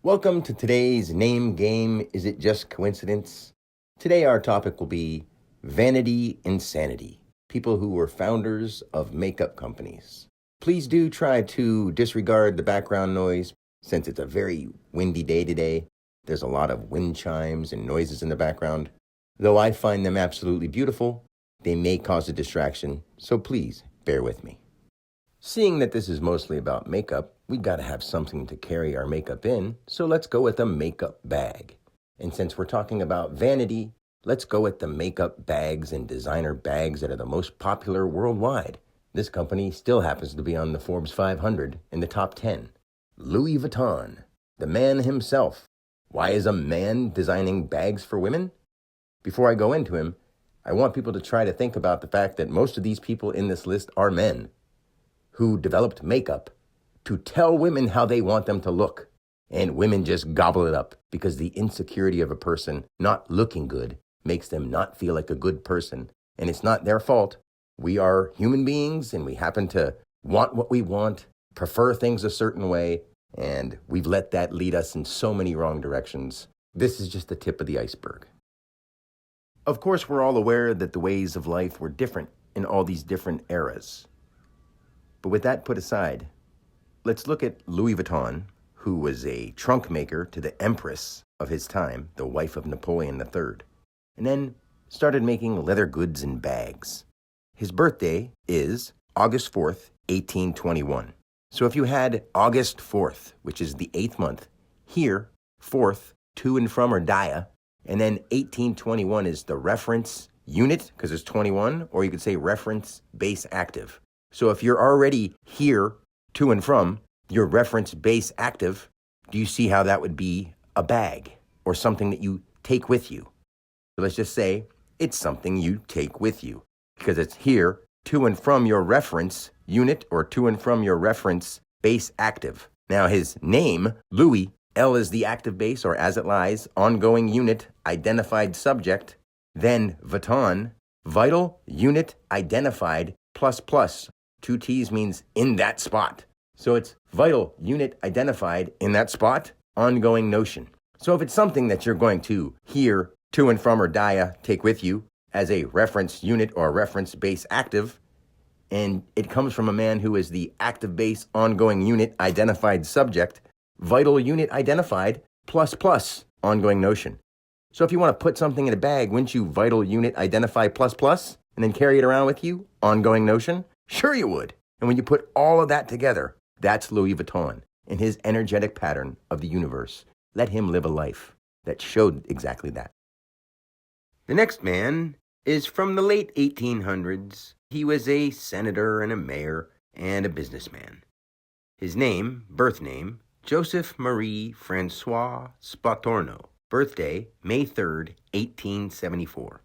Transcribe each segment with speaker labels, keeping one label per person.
Speaker 1: Welcome to today's Name Game. Is it just coincidence? Today our topic will be Vanity Insanity, people who were founders of makeup companies. Please do try to disregard the background noise since it's a very windy day today. There's a lot of wind chimes and noises in the background. Though I find them absolutely beautiful, they may cause a distraction, so please bear with me. Seeing that this is mostly about makeup, we gotta have something to carry our makeup in, so let's go with a makeup bag. And since we're talking about vanity, let's go with the makeup bags and designer bags that are the most popular worldwide. This company still happens to be on the Forbes 500 in the top 10. Louis Vuitton, the man himself. Why is a man designing bags for women? Before I go into him, I want people to try to think about the fact that most of these people in this list are men who developed makeup to tell women how they want them to look. And women just gobble it up because the insecurity of a person not looking good makes them not feel like a good person. And it's not their fault. We are human beings and we happen to want what we want, prefer things a certain way, and we've let that lead us in so many wrong directions. This is just the tip of the iceberg. Of course, we're all aware that the ways of life were different in all these different eras. But with that put aside, let's look at Louis Vuitton, who was a trunk maker to the empress of his time, the wife of Napoleon III, and then started making leather goods and bags. His birthday is August 4th, 1821. So if you had August 4th, which is the 8th month, here, 4th, to and from or dia, and then 1821 is the reference unit, because it's 21, or you could say reference base active. So if you're already here, to and from, your reference base active, do you see how that would be a bag or something that you take with you? So let's just say it's something you take with you because it's here, to and from your reference unit or to and from your reference base active. Now his name, Louis, L is the active base or as it lies, ongoing unit, identified subject, then Vuitton, vital unit identified plus plus. 2 T's means in that spot. So it's vital unit identified in that spot, ongoing notion. So if it's something that you're going to here, to and from or dia, take with you as a reference unit or reference base active, and it comes from a man who is the active base ongoing unit identified subject, vital unit identified plus plus, ongoing notion. So if you want to put something in a bag, wouldn't you vital unit identify plus plus and then carry it around with you, ongoing notion? Sure you would. And when you put all of that together, that's Louis Vuitton and his energetic pattern of the universe. Let him live a life that showed exactly that. The next man is from the late 1800s. He was a senator and a mayor and a businessman. His name, birth name, Joseph Marie Francois Spatorno. Birthday, May 3rd, 1874.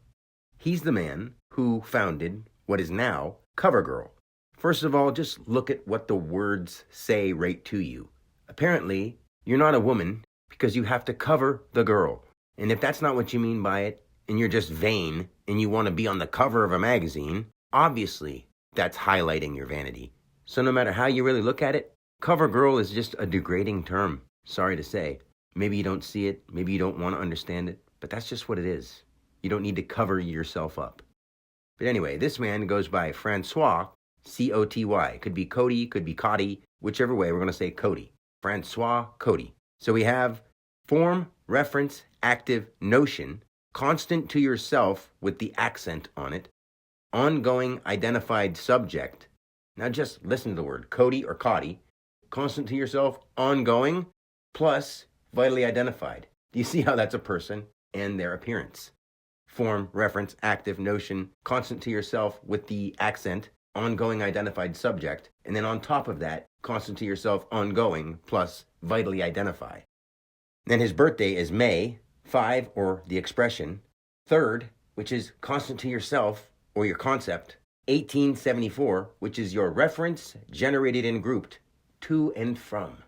Speaker 1: He's the man who founded what is now CoverGirl. First of all, just look at what the words say right to you. Apparently, you're not a woman because you have to cover the girl. And if that's not what you mean by it, and you're just vain, and you want to be on the cover of a magazine, obviously, that's highlighting your vanity. So no matter how you really look at it, CoverGirl is just a degrading term. Sorry to say. Maybe you don't see it, maybe you don't want to understand it, but that's just what it is. You don't need to cover yourself up. But anyway, this man goes by Francois, C-O-T-Y. Could be Cody, could be Cody, whichever way, we're going to say Cody. Francois Cody. So we have form, reference, active, notion, constant to yourself with the accent on it, ongoing identified subject. Now just listen to the word Cody or Cody, constant to yourself, ongoing, plus vitally identified. Do you see how that's a person and their appearance? Form, reference, active, notion, constant to yourself with the accent, ongoing identified subject, and then on top of that, constant to yourself, ongoing, plus vitally identify. Then his birthday is May 5, or the expression, 3rd, which is constant to yourself, or your concept, 1874, which is your reference, generated and grouped, to and from.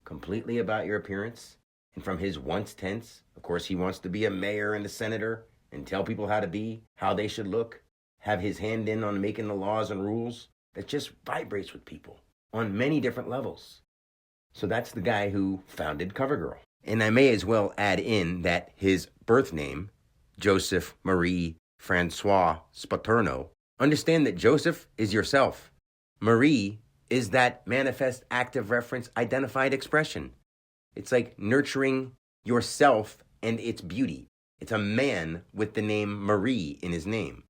Speaker 1: Completely about your appearance, and from his once tense, of course he wants to be a mayor and a senator, and tell people how to be, how they should look, have his hand in on making the laws and rules that just vibrates with people on many different levels. So that's the guy who founded CoverGirl. And I may as well add in that his birth name, Joseph Marie Francois Spaterno, understand that Joseph is yourself. Marie is that manifest active reference identified expression. It's like nurturing yourself and its beauty. It's a man with the name Marie in his name.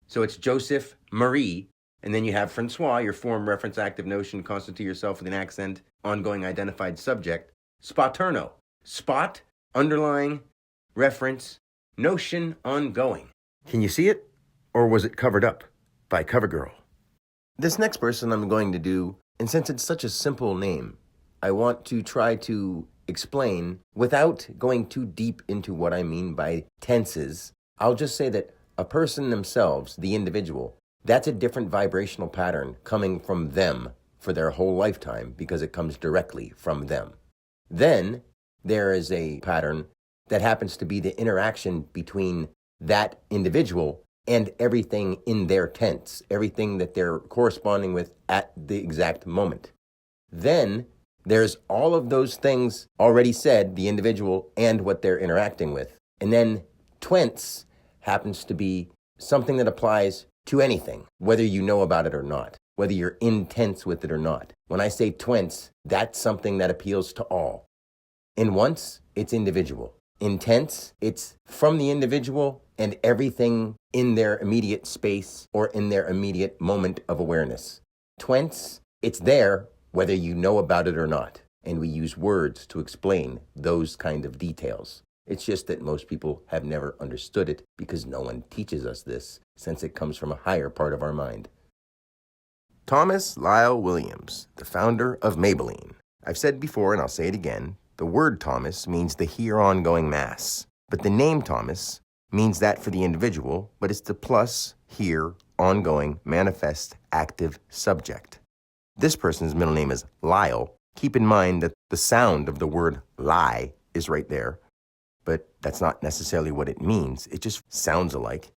Speaker 1: So it's Joseph Marie, and then you have Francois, your form, reference, active notion, constant to yourself with an accent, ongoing identified subject. Spaterno. Spot, underlying, reference, notion, ongoing. Can you see it? Or was it covered up by CoverGirl? This next person I'm going to do, and since it's such a simple name, I want to try to explain without going too deep into what I mean by tenses. I'll just say that a person themselves, the individual, that's a different vibrational pattern coming from them for their whole lifetime because it comes directly from them. Then there is a pattern that happens to be the interaction between that individual and everything in their tense, everything that they're corresponding with at the exact moment. Then there's all of those things already said, the individual and what they're interacting with. And then twents happens to be something that applies to anything, whether you know about it or not, whether you're intense with it or not. When I say twents, that's something that appeals to all. In once, it's individual. Intense, it's from the individual and everything in their immediate space or in their immediate moment of awareness. Twents, it's there whether you know about it or not. And we use words to explain those kind of details. It's just that most people have never understood it because no one teaches us this since it comes from a higher part of our mind. Thomas Lyle Williams, the founder of Maybelline. I've said before, and I'll say it again, the word Thomas means the here ongoing mass. But the name Thomas means that for the individual, but it's the plus, here, ongoing, manifest, active subject. This person's middle name is Lyle. Keep in mind that the sound of the word lie is right there, but that's not necessarily what it means. It just sounds alike.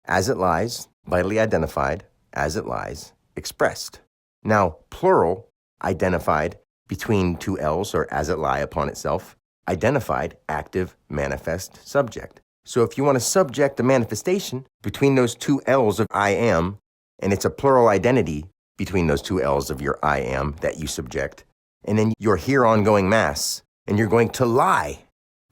Speaker 1: As it lies, vitally identified, as it lies, expressed. Now, plural, identified, between two L's or as it lie upon itself, identified, active, manifest, subject. So if you want to subject a manifestation between those two L's of I am, and it's a plural identity between those two L's of your I am that you subject, and then your here ongoing mass, and you're going to lie,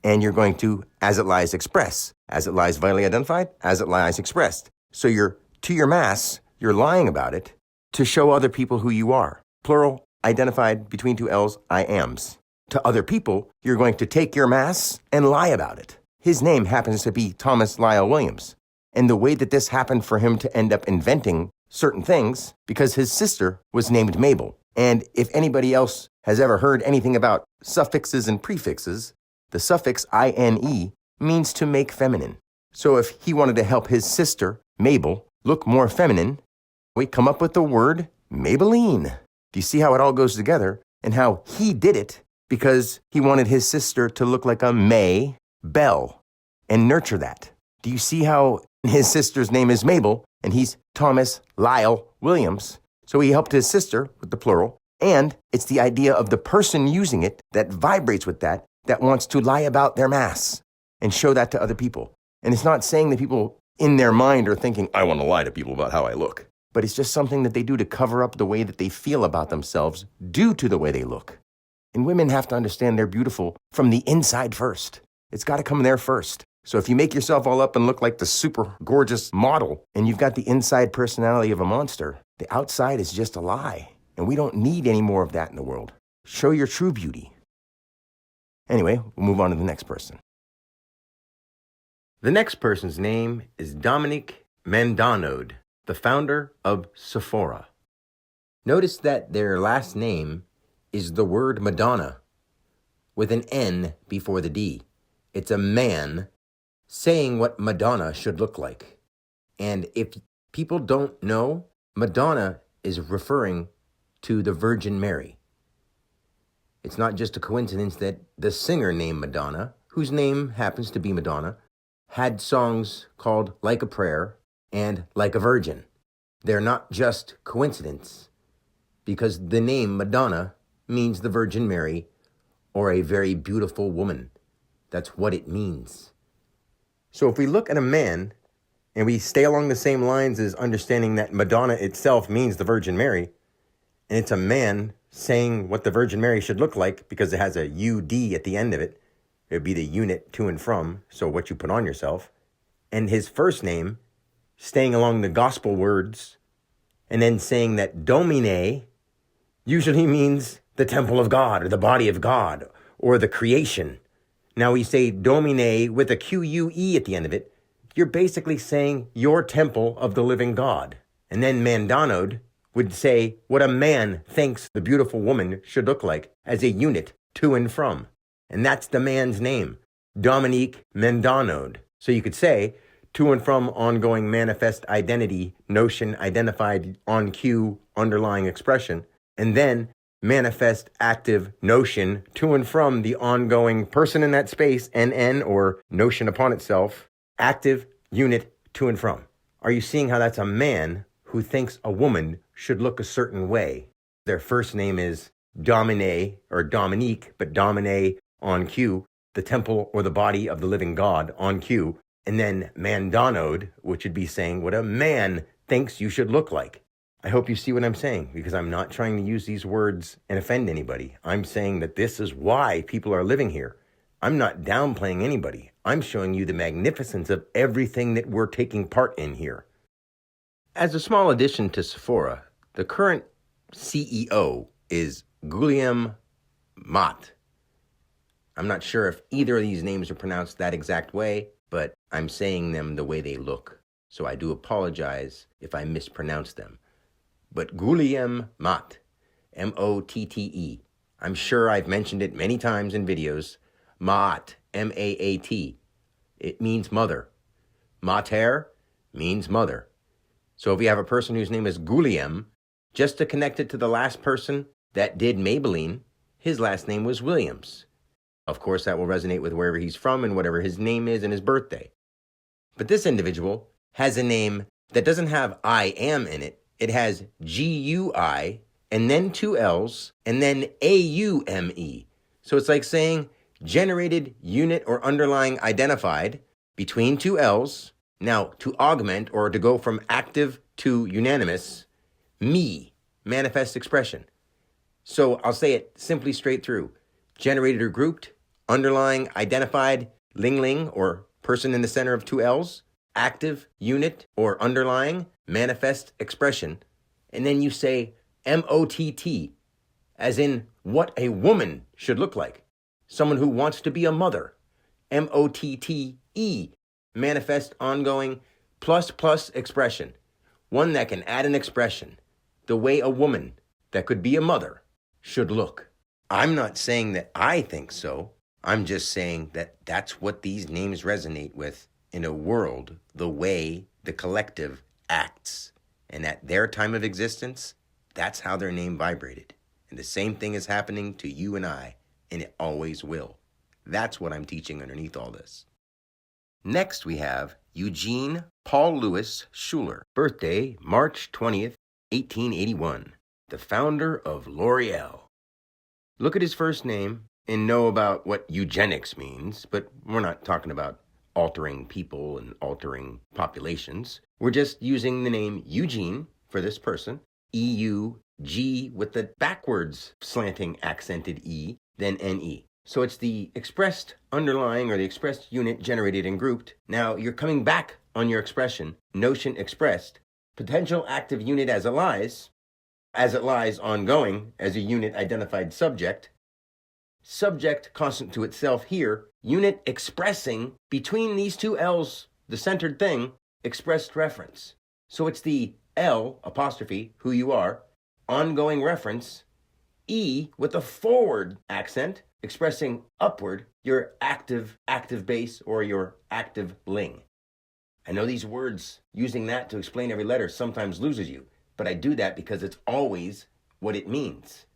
Speaker 1: and you're going to, as it lies, express. As it lies, vitally identified, as it lies, expressed. So you're, to your mass, you're lying about it to show other people who you are. Plural, identified between two L's, I ams. To other people, you're going to take your mass and lie about it. His name happens to be Thomas Lyle Williams. And the way that this happened for him to end up inventing certain things, because his sister was named Mabel. And if anybody else has ever heard anything about suffixes and prefixes, the suffix ine means to make feminine. So if he wanted to help his sister, Mabel, look more feminine, we come up with the word Maybelline. Do you see how it all goes together and how he did it because he wanted his sister to look like a May Belle and nurture that? Do you see how his sister's name is Mabel and he's Thomas Lyle Williams? So he helped his sister with the plural, and it's the idea of the person using it that vibrates with that wants to lie about their mass and show that to other people. And it's not saying that people in their mind are thinking, I want to lie to people about how I look. But it's just something that they do to cover up the way that they feel about themselves due to the way they look. And women have to understand they're beautiful from the inside first. It's got to come there first. So if you make yourself all up and look like the super gorgeous model and you've got the inside personality of a monster, the outside is just a lie. And we don't need any more of that in the world. Show your true beauty. Anyway, we'll move on to the next person. The next person's name is Dominique Mandonode, the founder of Sephora. Notice that their last name is the word Madonna with an N before the D. It's a man saying what Madonna should look like. And if people don't know, Madonna is referring to the Virgin Mary. It's not just a coincidence that the singer named Madonna, whose name happens to be Madonna, had songs called Like a Prayer and Like a Virgin. They're not just coincidence, because the name Madonna means the Virgin Mary or a very beautiful woman. That's what it means. So if we look at a man and we stay along the same lines as understanding that Madonna itself means the Virgin Mary, and it's a man saying what the Virgin Mary should look like because it has a UD at the end of it, it would be the unit to and from, so what you put on yourself, and his first name, staying along the gospel words, and then saying that Domine usually means the temple of God or the body of God or the creation. Now we say Domine with a QUE at the end of it, you're basically saying your temple of the living God. And then Mandanode would say what a man thinks the beautiful woman should look like as a unit to and from. And that's the man's name, Dominique Mandanode. So you could say to and from ongoing manifest identity, notion identified on cue, underlying expression, and then manifest active notion to and from the ongoing person in that space, NN or notion upon itself, active unit to and from. Are you seeing how that's a man who thinks a woman should look a certain way? Their first name is Domine or Dominique, but Domine on cue, the temple or the body of the living God on cue, and then Mandanode, which would be saying what a man thinks you should look like. I hope you see what I'm saying, because I'm not trying to use these words and offend anybody. I'm saying that this is why people are living here. I'm not downplaying anybody. I'm showing you the magnificence of everything that we're taking part in here. As a small addition to Sephora, the current CEO is Guillaume Mott. I'm not sure if either of these names are pronounced that exact way, but I'm saying them the way they look. So I do apologize if I mispronounce them. But Guillaume Mott, M-O-T-T-E. I'm sure I've mentioned it many times in videos. Maat, M-A-A-T. It means mother. Mater means mother. So if you have a person whose name is Guillaume, just to connect it to the last person that did Maybelline, his last name was Williams. Of course, that will resonate with wherever he's from and whatever his name is and his birthday. But this individual has a name that doesn't have I am in it. It has G-U-I and then two L's and then A-U-M-E. So it's like saying generated unit or underlying identified between two L's. Now, to augment or to go from active to unanimous, me, manifest expression. So I'll say it simply straight through. Generated or grouped, underlying identified, ling or person in the center of two L's, active unit or underlying manifest expression, and then you say M-O-T-T, as in what a woman should look like. Someone who wants to be a mother. M-O-T-T-E, manifest ongoing plus expression. One that can add an expression, the way a woman that could be a mother should look. I'm not saying that I think so. I'm just saying that that's what these names resonate with in a world, the way the collective acts. And at their time of existence, that's how their name vibrated. And the same thing is happening to you and I, and it always will. That's what I'm teaching underneath all this. Next, we have Eugene Paul Louis Schuler, birthday March 20th, 1881, the founder of L'Oreal. Look at his first name and know about what eugenics means, but we're not talking about altering people and altering populations. We're just using the name Eugene for this person, E-U-G with the backwards slanting accented E, then N-E. So it's the expressed underlying or the expressed unit generated and grouped. Now you're coming back on your expression, notion expressed, potential active unit as it lies ongoing as a unit identified subject, subject constant to itself here, unit expressing between these two L's, the centered thing, expressed reference. So it's the L apostrophe, who you are, ongoing reference, E with a forward accent, expressing upward your active base or your active ling. I know these words, using that to explain every letter sometimes loses you, but I do that because it's always what it means.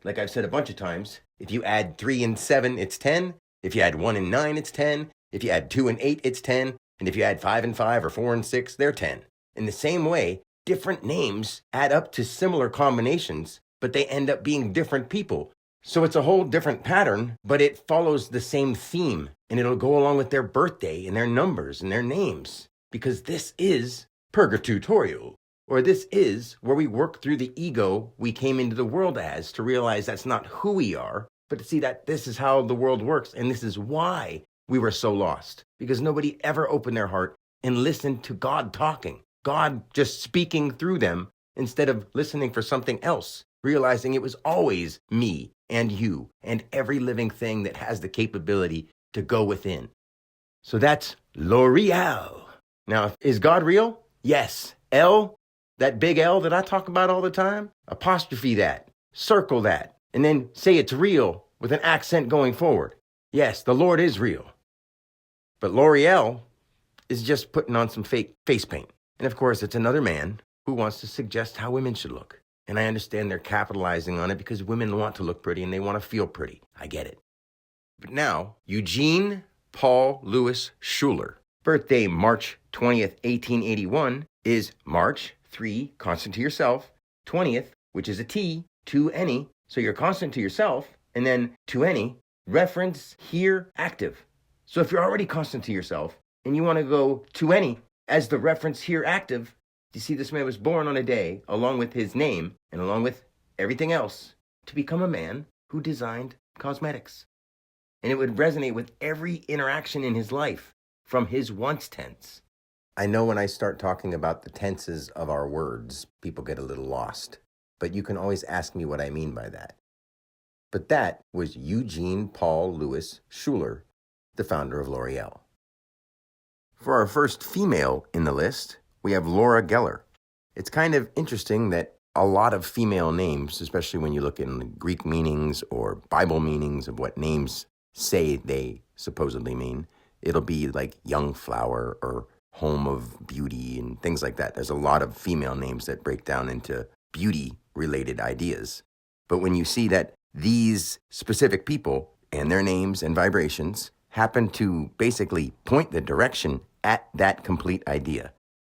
Speaker 1: Like I've said a bunch of times, if you add 3 and 7, it's 10. If you add 1 and 9, it's 10. If you add 2 and 8, it's 10. And if you add 5 and 5 or 4 and 6, they're 10. In the same way, different names add up to similar combinations, but they end up being different people So it's a whole different pattern, but it follows the same theme, and it'll go along with their birthday and their numbers and their names, because this is purgatutorial, or this is where we work through the ego we came into the world as, to realize that's not who we are, but to see that this is how the world works, and this is why we were so lost, because nobody ever opened their heart and listened to God talking, God just speaking through them, instead of listening for something else, realizing it was always me and you and every living thing that has the capability to go within. So that's L'Oreal. Now, is God real? Yes. L, that big L that I talk about all the time, apostrophe that, circle that, and then say it's real with an accent going forward. Yes, the Lord is real. But L'Oreal is just putting on some fake face paint. And of course, it's another man who wants to suggest how women should look. And I understand they're capitalizing on it because women want to look pretty and they want to feel pretty. I get it. But now, Eugene Paul Louis Schuler, birthday March 20th, 1881, is March 3, constant to yourself, 20th, which is a T, to any. So you're constant to yourself, and then to any, reference here, active. So if you're already constant to yourself and you want to go to any as the reference here, active, you see, this man was born on a day, along with his name and along with everything else, to become a man who designed cosmetics. And it would resonate with every interaction in his life, from his once tense. I know when I start talking about the tenses of our words, people get a little lost. But you can always ask me what I mean by that. But that was Eugene Paul Louis Schuler, the founder of L'Oreal. For our first female in the list, we have Laura Geller. It's kind of interesting that a lot of female names, especially when you look in the Greek meanings or Bible meanings of what names say they supposedly mean, it'll be like young flower or home of beauty and things like that. There's a lot of female names that break down into beauty-related ideas. But when you see that these specific people and their names and vibrations happen to basically point the direction at that complete idea.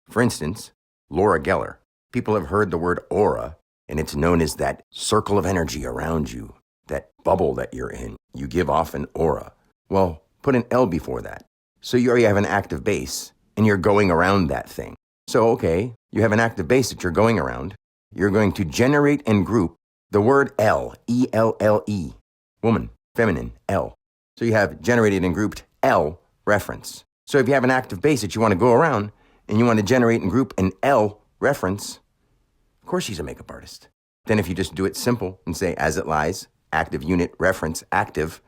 Speaker 1: For instance, Laura Geller. People have heard the word aura, and it's known as that circle of energy around you, that bubble that you're in. You give off an aura. Well, put an L before that. So you already have an active base, and you're going around that thing. So, okay, you have an active base that you're going around. You're going to generate and group the word L, E-L-L-E, woman, feminine, L. So you have generated and grouped L reference. So if you have an active base that you want to go around, and you want to generate and group an L reference, of course she's a makeup artist. Then if you just do it simple and say, as it lies, active unit, reference, active,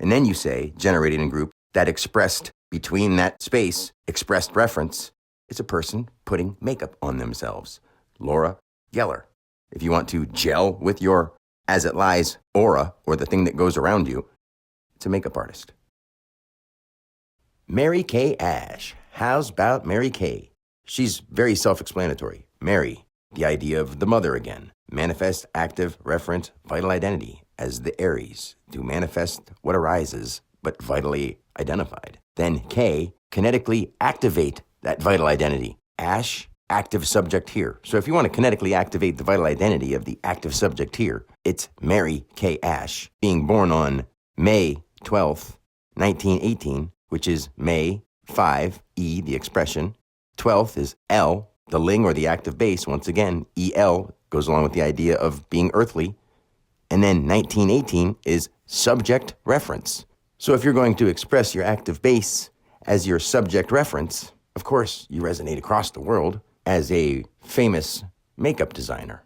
Speaker 1: and then you say, generated and group, that expressed between that space, expressed reference, it's a person putting makeup on themselves. Laura Geller. If you want to gel with your as it lies aura, or the thing that goes around you, it's a makeup artist. Mary Kay Ash. How's about Mary Kay? She's very self-explanatory. Mary, the idea of the mother again. Manifest, active, reference, vital identity as the Aries, to manifest what arises, but vitally identified. Then K, kinetically activate that vital identity. Ash, active subject here. So if you want to kinetically activate the vital identity of the active subject here, it's Mary Kay Ash, being born on May 12th, 1918, which is May 5, E, the expression. 12th is L, the ling or the active base. Once again, EL goes along with the idea of being earthly. And then 1918 is subject reference. So if you're going to express your active base as your subject reference, of course, you resonate across the world as a famous makeup designer.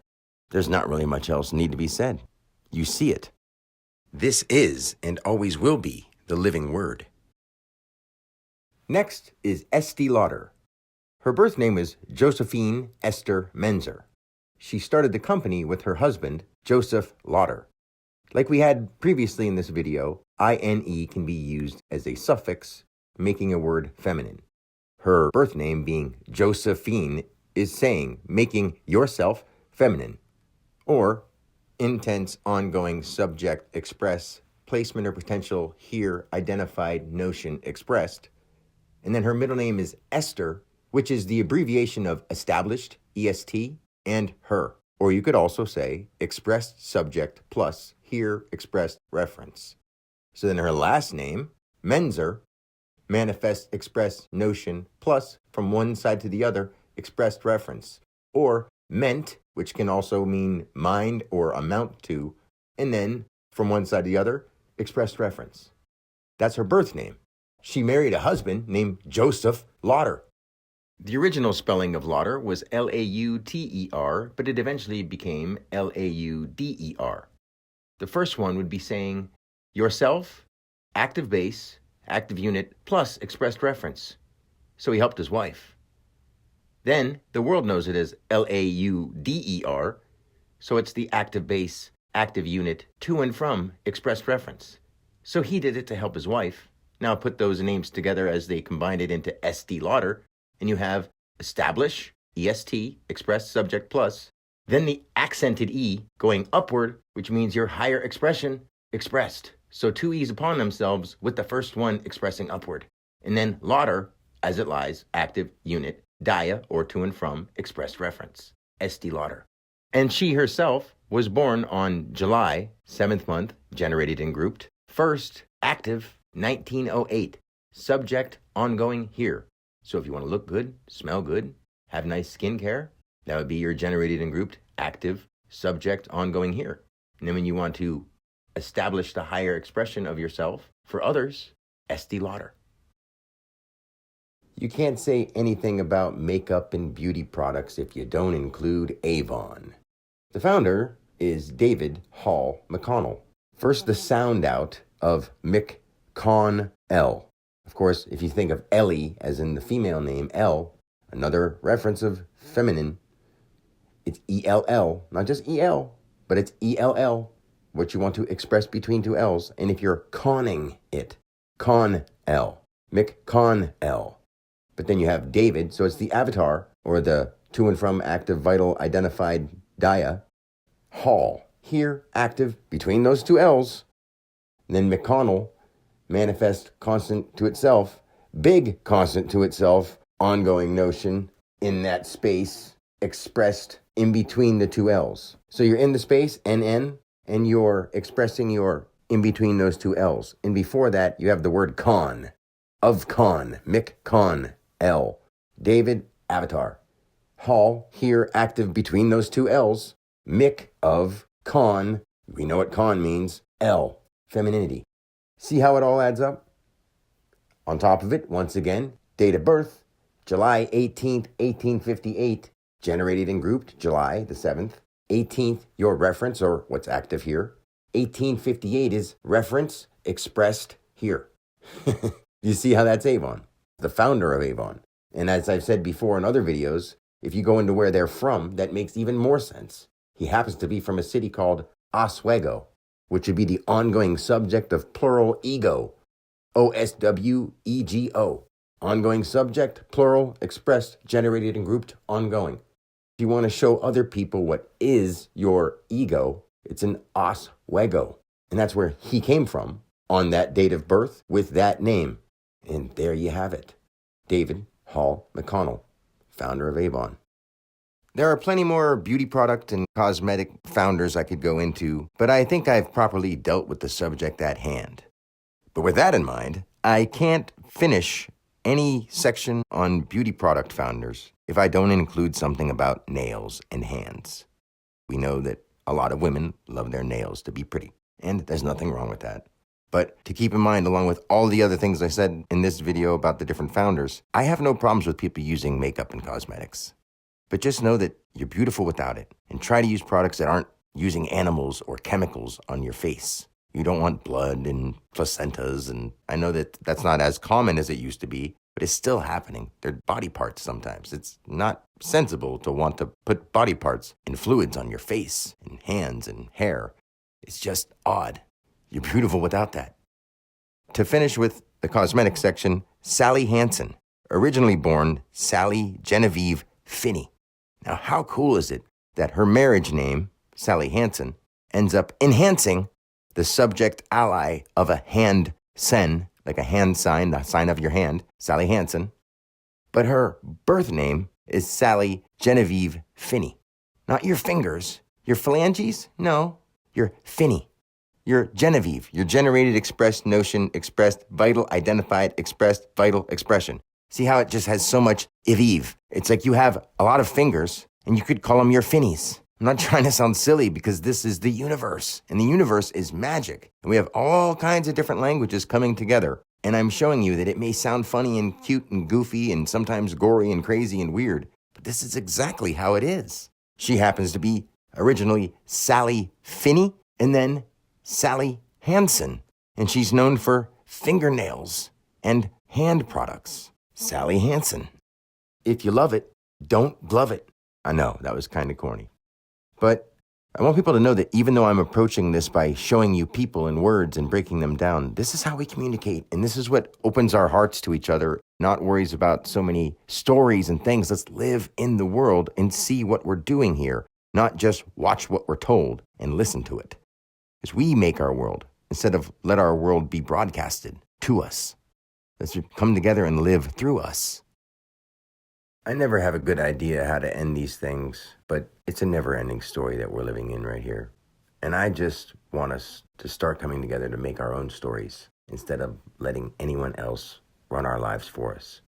Speaker 1: There's not really much else need to be said. You see it. This is and always will be the living word. Next is Estee Lauder. Her birth name is Josephine Esther Menzer. She started the company with her husband, Joseph Lauder. Like we had previously in this video, INE can be used as a suffix, making a word feminine. Her birth name being Josephine is saying, making yourself feminine. Or, intense, ongoing, subject, express, placement or potential, here, identified, notion, expressed. And then her middle name is Esther, which is the abbreviation of established, EST, and her, Or you could also say expressed subject plus here expressed reference. So then her last name, Menzer, manifest expressed notion plus from one side to the other expressed reference. Or meant, which can also mean mind or amount to, and then from one side to the other expressed reference. That's her birth name. She married a husband named Joseph Lauter. The original spelling of Lauter was Lauter, but it eventually became Lauder. The first one would be saying yourself, active base, active unit, plus expressed reference. So he helped his wife. Then the world knows it as Lauder, so it's the active base, active unit, to and from expressed reference. So he did it to help his wife. Now put those names together as they combined it into Estee Lauder, and you have establish, EST, expressed subject plus, then the accented E going upward, which means your higher expression, expressed. So two E's upon themselves with the first one expressing upward. And then Lauder, as it lies, active unit, dia, or to and from, expressed reference, Estee Lauder. And she herself was born on July, 7th month, generated and grouped, first, active, 1908, subject, ongoing here. So if you want to look good, smell good, have nice skin care, that would be your generated and grouped, active, subject, ongoing here. And then when you want to establish the higher expression of yourself for others, Estee Lauder. You can't say anything about makeup and beauty products if you don't include Avon. The founder is David Hall McConnell. First, the sound out of McConnell. Of course, if you think of Ellie as in the female name, L, another reference of feminine, it's E-L-L, not just E-L, but it's E-L-L, what you want to express between two L's. And if you're conning it, Con-L, McConnell. But then you have David, so it's the avatar, or the to and from active vital identified dia. Hall, here, active between those two L's. And then McConnell, manifest constant to itself, big constant to itself, ongoing notion in that space expressed in between the two L's. So you're in the space, NN, and you're expressing your in between those two L's. And before that, you have the word con, of con, McCon, L. David, avatar. Hall, here, active between those two L's. Mick, of con, we know what con means, L, femininity. See how it all adds up? On top of it, once again, date of birth, July 18th, 1858, generated and grouped, July the 7th. 18th, your reference, or what's active here. 1858 is reference expressed here. You see how that's Avon, the founder of Avon. And as I've said before in other videos, if you go into where they're from, that makes even more sense. He happens to be from a city called Oswego, which would be the ongoing subject of plural ego, O-S-W-E-G-O. Ongoing subject, plural, expressed, generated, and grouped, ongoing. If you want to show other people what is your ego, it's an Oswego. And that's where he came from on that date of birth with that name. And there you have it. David Hall McConnell, founder of Avon. There are plenty more beauty product and cosmetic founders I could go into, but I think I've properly dealt with the subject at hand. But with that in mind, I can't finish any section on beauty product founders if I don't include something about nails and hands. We know that a lot of women love their nails to be pretty, and there's nothing wrong with that. But to keep in mind, along with all the other things I said in this video about the different founders, I have no problems with people using makeup and cosmetics. But just know that you're beautiful without it, and try to use products that aren't using animals or chemicals on your face. You don't want blood and placentas, and I know that that's not as common as it used to be, but it's still happening. They're body parts sometimes. It's not sensible to want to put body parts and fluids on your face and hands and hair. It's just odd. You're beautiful without that. To finish with the cosmetic section, Sally Hansen, originally born Sally Genevieve Finney. Now, how cool is it that her marriage name, Sally Hansen, ends up enhancing the subject ally of a hand sen, like a hand sign, the sign of your hand, Sally Hansen. But her birth name is Sally Genevieve Finney. Not your fingers. Your phalanges? No. Your finny. Your Genevieve. Your generated, expressed, notion, expressed, vital, identified, expressed, vital, expression. See how it just has so much Eve. It's like you have a lot of fingers, and you could call them your finnies. I'm not trying to sound silly because this is the universe, and the universe is magic. And we have all kinds of different languages coming together. And I'm showing you that it may sound funny and cute and goofy and sometimes gory and crazy and weird, but this is exactly how it is. She happens to be originally Sally Finney and then Sally Hansen, and she's known for fingernails and hand products. Sally Hansen. If you love it, don't glove it. I know, that was kind of corny. But I want people to know that even though I'm approaching this by showing you people and words and breaking them down, this is how we communicate. And this is what opens our hearts to each other, not worries about so many stories and things. Let's live in the world and see what we're doing here, not just watch what we're told and listen to it. Because we make our world instead of let our world be broadcasted to us. Let's come together and live through us. I never have a good idea how to end these things, but it's a never-ending story that we're living in right here. And I just want us to start coming together to make our own stories instead of letting anyone else run our lives for us.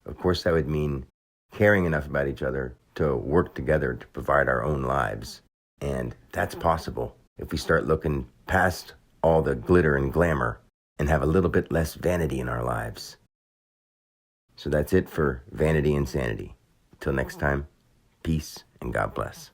Speaker 1: Of course, that would mean caring enough about each other to work together to provide our own lives. And that's possible if we start looking past all the glitter and glamour and have a little bit less vanity in our lives. So that's it for Vanity and Sanity. Till next time, peace and God bless.